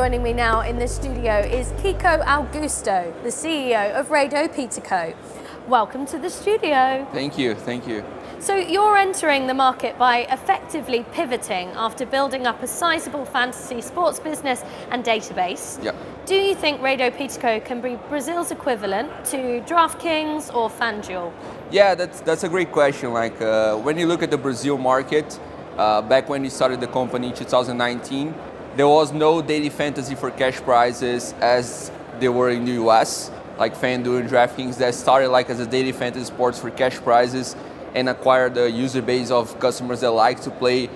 Joining me now in the studio is Kiko Augusto, the CEO of Pitaco. Welcome to the studio. Thank you, thank you. So you're entering the market by effectively pivoting after building up a sizable fantasy sports business and database. Yep. Do you think Pitaco can be Brazil's equivalent to DraftKings or FanDuel? Yeah, that's a great question. When you look at the Brazil market, back when we started the company in 2019, there was no daily fantasy for cash prizes as they were in the US, like FanDuel and DraftKings that started as a daily fantasy sports for cash prizes and acquired a user base of customers that like to play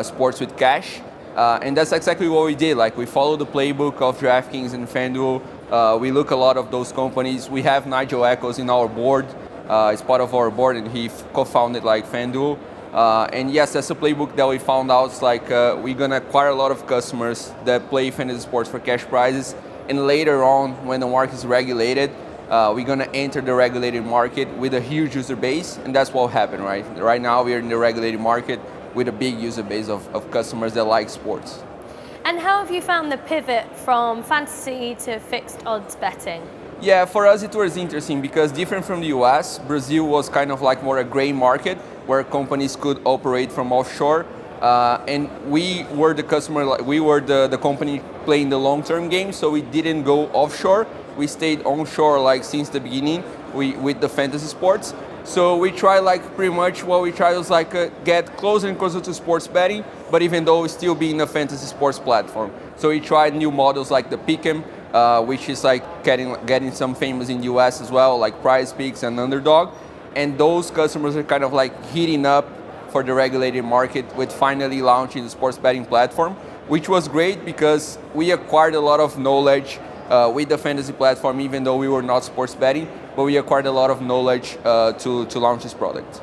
sports with cash. And that's exactly what we did. We follow the playbook of DraftKings and FanDuel. We look a lot of those companies. We have Nigel Eccles in our board. He's part of our board and he co-founded FanDuel. And yes, that's a playbook that we found out. We're gonna acquire a lot of customers that play fantasy sports for cash prizes. And later on, when the market is regulated, we're gonna enter the regulated market with a huge user base. And that's what happened, right? Right now, we're in the regulated market with a big user base of customers that like sports. And how have you found the pivot from fantasy to fixed odds betting? Yeah, for us it was interesting because different from the US, Brazil was kind of more a gray market where companies could operate from offshore. And we were the customer, we were the company playing the long-term game, so we didn't go offshore. We stayed onshore since the beginning with the fantasy sports. So we tried pretty much what we tried was get closer and closer to sports betting, but even though still being a fantasy sports platform. So we tried new models like the Pick'em, which is getting some famous in the US as well, like Prize Picks and Underdog. And those customers are kind of heating up for the regulated market with finally launching the sports betting platform, which was great because we acquired a lot of knowledge with the fantasy platform, even though we were not sports betting, but we acquired a lot of knowledge to launch this product.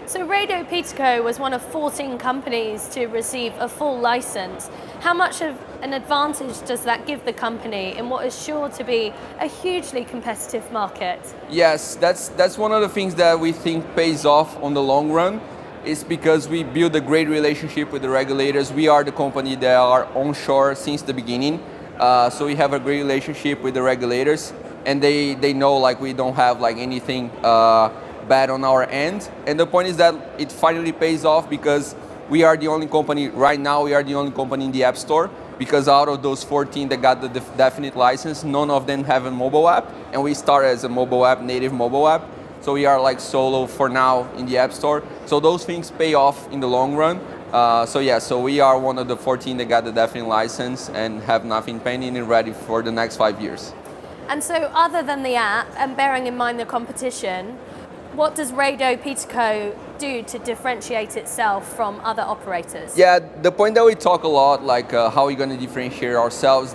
So Pitaco was one of 14 companies to receive a full license. How much of an advantage does that give the company in what is sure to be a hugely competitive market? Yes, that's one of the things that we think pays off on the long run. Is because we build a great relationship with the regulators. We are the company that are onshore since the beginning. So we have a great relationship with the regulators and they know we don't have anything bad on our end. And the point is that it finally pays off because we are the only company, right now we are the only company in the App Store because out of those 14 that got the definite license, none of them have a mobile app and we started as a mobile app, native mobile app. So we are solo for now in the App Store. So those things pay off in the long run. So we are one of the 14 that got the definite license and have nothing pending and ready for the next 5 years. And so other than the app and bearing in mind the competition, what does Pitaco do to differentiate itself from other operators? Yeah, the point that we talk a lot, how we're gonna differentiate ourselves,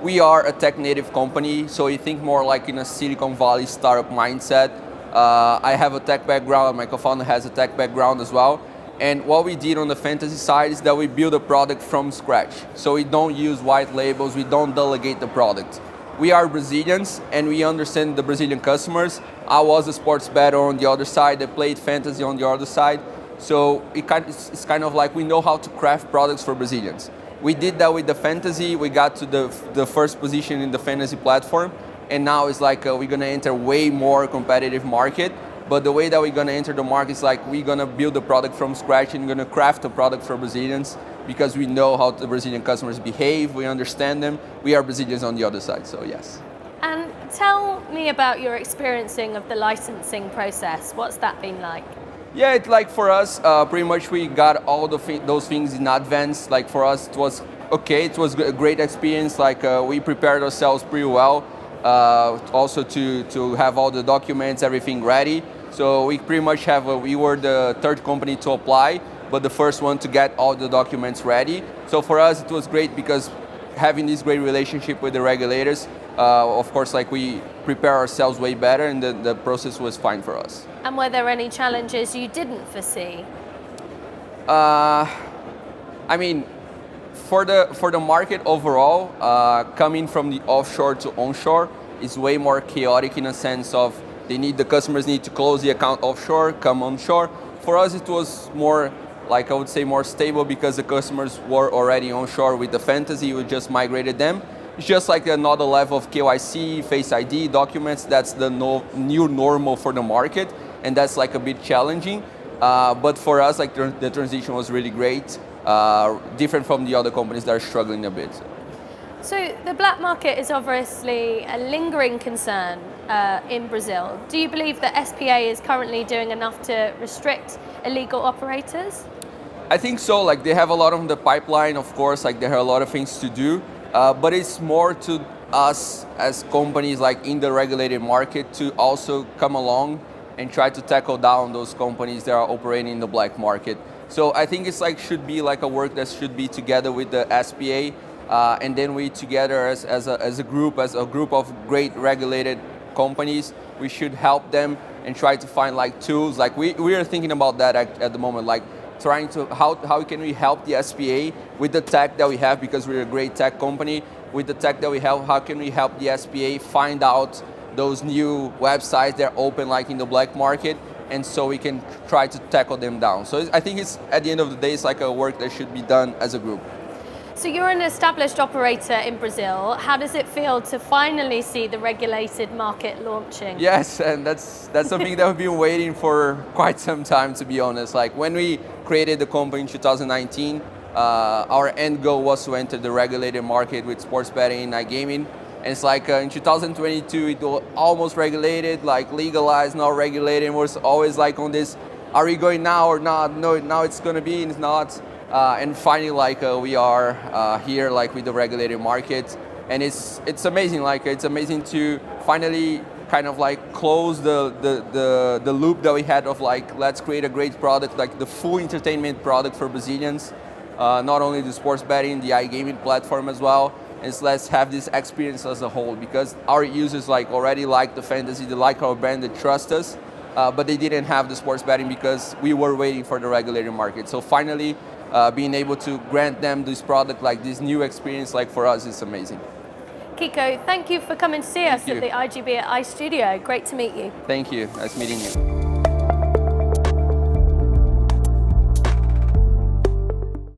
we are a tech native company, so we think more in a Silicon Valley startup mindset. I have a tech background, my co-founder has a tech background as well. And what we did on the fantasy side is that we build a product from scratch. So we don't use white labels, we don't delegate the product. We are Brazilians and we understand the Brazilian customers. I was a sports bettor on the other side, I played fantasy on the other side. So it's kind of we know how to craft products for Brazilians. We did that with the fantasy, we got to the first position in the fantasy platform. And now it's we're gonna enter way more competitive market. But the way that we're gonna enter the market is we're gonna build a product from scratch and we're gonna craft a product for Brazilians because we know how the Brazilian customers behave, we understand them. We are Brazilians on the other side, so yes. And tell me about your experiencing of the licensing process. What's that been like? Yeah, for us, pretty much we got all those things in advance. For us, it was okay, it was a great experience. We prepared ourselves pretty well. Also to have all the documents, everything ready. So we pretty much we were the third company to apply, but the first one to get all the documents ready. So for us, it was great because having this great relationship with the regulators, of course, we prepare ourselves way better and the process was fine for us. And were there any challenges you didn't foresee? For the market overall, coming from the offshore to onshore is way more chaotic in a sense of the customers need to close the account offshore, come onshore. For us, it was more like I would say more stable because the customers were already onshore with the fantasy, we just migrated them. It's just like another level of KYC, Face ID, documents, that's the new normal for the market, and that's like a bit challenging. But for us, like the transition was really great, different from the other companies that are struggling a bit. So the black market is obviously a lingering concern in Brazil. Do you believe that SPA is currently doing enough to restrict illegal operators? I think so. Like they have a lot on the pipeline, of course. Like there are a lot of things to do, but it's more to us as companies, like in the regulated market, to also come along and try to tackle down those companies that are operating in the black market. So I think it's like should be like a work that should be together with the SPA, and then we together as a group of great regulated companies, we should help them and try to find like tools. Like we are thinking about that at the moment, like trying to how can we help the SPA with the tech that we have, because we're a great tech company. With the tech that we have, how can we help the SPA find out those new websites that are open like in the black market, and so we can try to tackle them down. So I think it's at the end of the day, it's like a work that should be done as a group. So you're an established operator in Brazil. How does it feel to finally see the regulated market launching? Yes, and that's something that we've been waiting for quite some time, to be honest. Like when we created the company in 2019, our end goal was to enter the regulated market with sports betting and iGaming. And it's like in 2022, it was almost regulated, like legalized, not regulated. And we're always like on this, are we going now or not? No, now it's going to be, and it's not. And finally, like we are here, like with the regulated market, and it's amazing. Like it's amazing to finally kind of like close the loop that we had of like, let's create a great product, like the full entertainment product for Brazilians, not only the sports betting, the iGaming platform as well. And so let's have this experience as a whole, because our users like already like the fantasy, they like our brand, they trust us, but they didn't have the sports betting because we were waiting for the regulated market. So finally, being able to grant them this product, like this new experience, like for us, is amazing. Kiko, thank you for coming to see us at the iGB at iStudio. Great to meet you. Thank you. Nice meeting you.